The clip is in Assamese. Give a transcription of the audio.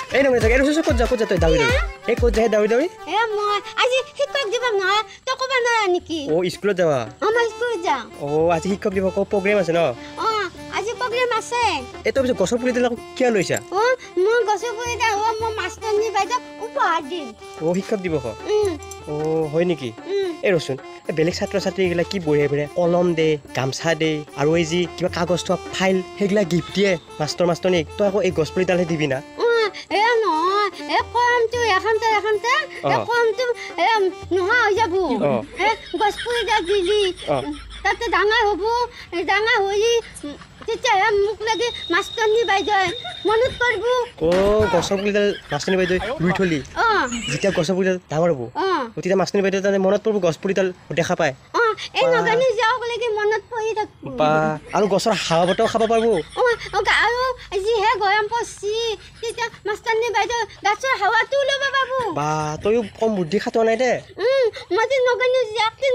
এই নহয় থাকে এৰছ ক'ত যা তই দাউৰি এই ক'ত যায় দাউৰি এ মই আজি শিক্ষক দিৱস নহয় তই ক'ব নোৱাৰা নেকি অ স্কুলত যাবা আমাৰ স্কুলত যাওঁ অ আজি শিক্ষক দিৱস প্ৰগ্ৰেম আছে ন অ আজি প্ৰগ্ৰেম আছে এই তই পিছত গছৰ পুলি ডাল কিয় লৈছা অ মই গছৰ পুলি ডাল মই মাষ্টৰনী বাইদেউ উপহাৰ দিম অ শিক্ষক দিৱস অ হয় নেকি এই ৰচোন বেলেগ ছাত্ৰ ছাত্ৰীগিলা কি বঢ়িয়া বঢ়িয়া কলম দে গামছা দে আৰু এই যি কিবা কাগজ থোৱা ফাইল সেইগিলা গিফ্ট দিয়ে মাষ্টৰনীক তই আকৌ এই গছ পুলিডালহে দিবি না এ নহয় এ কলমটো এখনতে এ কলমটো নোহোৱা হৈ যাব এ গছ পুলিডাল দিলি তাতে ডাঙৰ হ'ব ডাঙৰ হৈ তেতিয়াহে মোক লাগে মাষ্টৰনী বাইদেউ মনত পৰিব অ গছৰ পুলিডাল মাষ্টৰনী বাইদেউ ৰুই থলি যেতিয়া গছৰ পুলিডাল ডাঙৰ হ'ব তেতিয়া মাষ্টৰনী বাইদেউ তাৰমানে মনত পৰিব গছ পুলিডাল দেখা পায় এই নগানি যাওক লাগে মনত পৰি থাকিব বা আৰু গছৰ হাৱা বতাহ খাব পাৰিব আৰু যিহে গৰম পৰছি তেতিয়া মাষ্টৰনী বাইদেউ গছৰ হাৱাটো ল'ব পাব বা তইও কম বুদ্ধি খাটোৱা নাই দে মই নগানি যাক